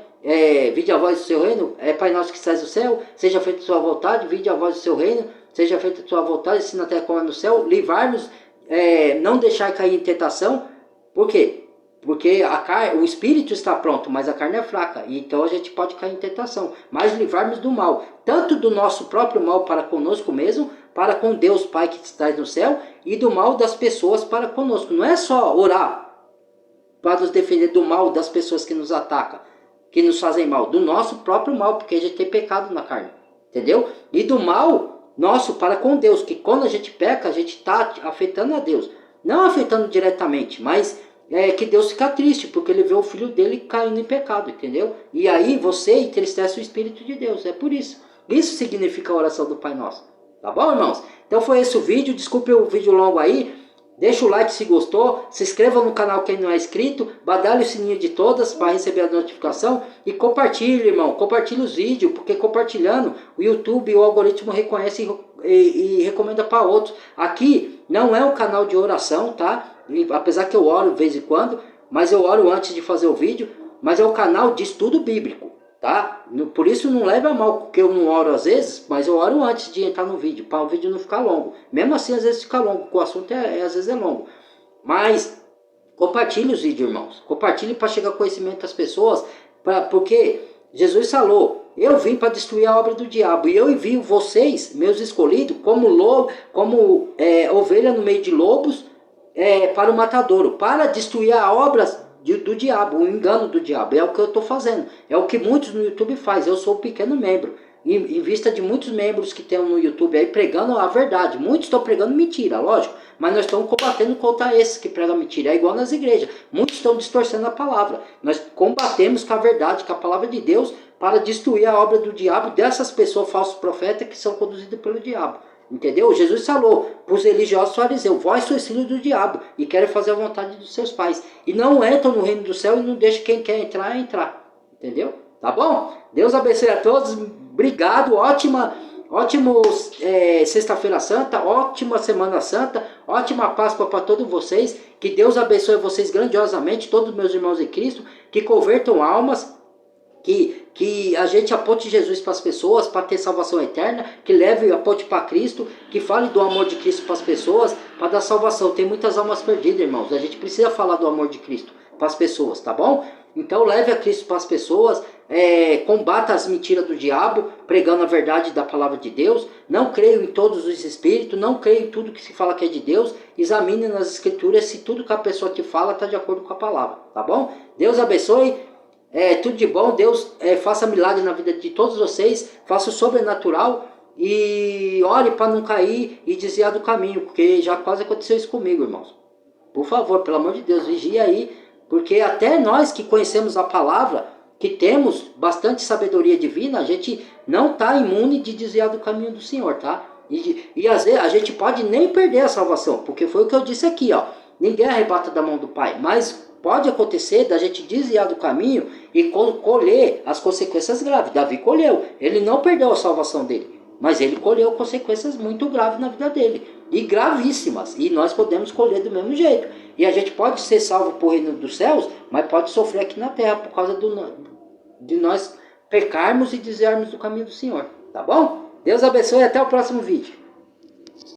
Vinde a voz do seu reino, Pai nosso que estás no céu, seja feita a sua vontade. Vinde a voz do seu reino, seja feita a sua vontade, assim na terra como é no céu. Livrar-nos, não deixar cair em tentação. Por quê? Porque o espírito está pronto, mas a carne é fraca. E então a gente pode cair em tentação. Mas livrar-nos do mal, tanto do nosso próprio mal para conosco mesmo, para com Deus Pai que estás no céu, e do mal das pessoas para conosco. Não é só orar para nos defender do mal das pessoas que nos atacam, que nos fazem mal, do nosso próprio mal, porque a gente tem pecado na carne, entendeu? E do mal nosso para com Deus, que quando a gente peca, a gente está afetando a Deus. Não afetando diretamente, mas que Deus fica triste, porque ele vê o filho dele caindo em pecado, entendeu? E aí você entristece o Espírito de Deus, é por isso. Isso significa a oração do Pai Nosso. Tá bom, irmãos? Então foi esse o vídeo, desculpe o vídeo longo aí. Deixa o like se gostou, se inscreva no canal quem não é inscrito, badale o sininho de todas para receber a notificação e compartilhe, irmão, compartilhe os vídeos, porque compartilhando o YouTube, o algoritmo reconhece e recomenda para outros. Aqui não é um canal de oração, tá? Apesar que eu oro de vez em quando, mas eu oro antes de fazer o vídeo, mas é um canal de estudo bíblico, tá? Por isso não leve a mal, porque eu não oro às vezes, mas eu oro antes de entrar no vídeo, para o vídeo não ficar longo. Mesmo assim, às vezes fica longo, porque o assunto às vezes é longo. Mas compartilhe os vídeos, irmãos. Compartilhe para chegar conhecimento às pessoas, porque Jesus falou, eu vim para destruir a obra do diabo, e eu envio vocês, meus escolhidos, como ovelha no meio de lobos, para o matadouro, para destruir a obra do diabo, o engano do diabo. É o que eu estou fazendo, é o que muitos no YouTube fazem. Eu sou um pequeno membro, em vista de muitos membros que tem no YouTube aí pregando a verdade. Muitos estão pregando mentira, lógico. Mas nós estamos combatendo contra esses que pregam mentira. É igual nas igrejas. Muitos estão distorcendo a palavra. Nós combatemos com a verdade, com a palavra de Deus, para destruir a obra do diabo, dessas pessoas falsos profetas que são conduzidas pelo diabo. Entendeu? Jesus falou para os religiosos fariseus: vós sois filhos do diabo e querem fazer a vontade dos seus pais. E não entram no reino do céu e não deixam quem quer entrar, entrar. Entendeu? Tá bom? Deus abençoe a todos. Obrigado. Ótimo Sexta-feira Santa. Ótima Semana Santa. Ótima Páscoa para todos vocês. Que Deus abençoe vocês grandiosamente, todos os meus irmãos em Cristo. Que convertam almas. Que a gente aponte Jesus para as pessoas, para ter salvação eterna, que leve, aponte para Cristo, que fale do amor de Cristo para as pessoas, para dar salvação. Tem muitas almas perdidas, irmãos. A gente precisa falar do amor de Cristo para as pessoas, tá bom? Então leve a Cristo para as pessoas, combata as mentiras do diabo, pregando a verdade da palavra de Deus. Não creio em todos os espíritos, não creio em tudo que se fala que é de Deus. Examine nas escrituras se tudo que a pessoa te fala está de acordo com a palavra, tá bom? Deus abençoe. Tudo de bom. Deus faça milagre na vida de todos vocês, faça o sobrenatural e ore para não cair e desviar do caminho, porque já quase aconteceu isso comigo, irmãos. Por favor, pelo amor de Deus, vigia aí, porque até nós que conhecemos a palavra, que temos bastante sabedoria divina, a gente não está imune de desviar do caminho do Senhor, tá? E às vezes a gente pode nem perder a salvação, porque foi o que eu disse aqui, ó. Ninguém arrebata da mão do Pai, mas pode acontecer da gente desviar do caminho e colher as consequências graves. Davi colheu. Ele não perdeu a salvação dele, mas ele colheu consequências muito graves na vida dele. E gravíssimas. E nós podemos colher do mesmo jeito. E a gente pode ser salvo por reino dos céus, mas pode sofrer aqui na terra por causa de nós pecarmos e desviarmos do caminho do Senhor. Tá bom? Deus abençoe e até o próximo vídeo.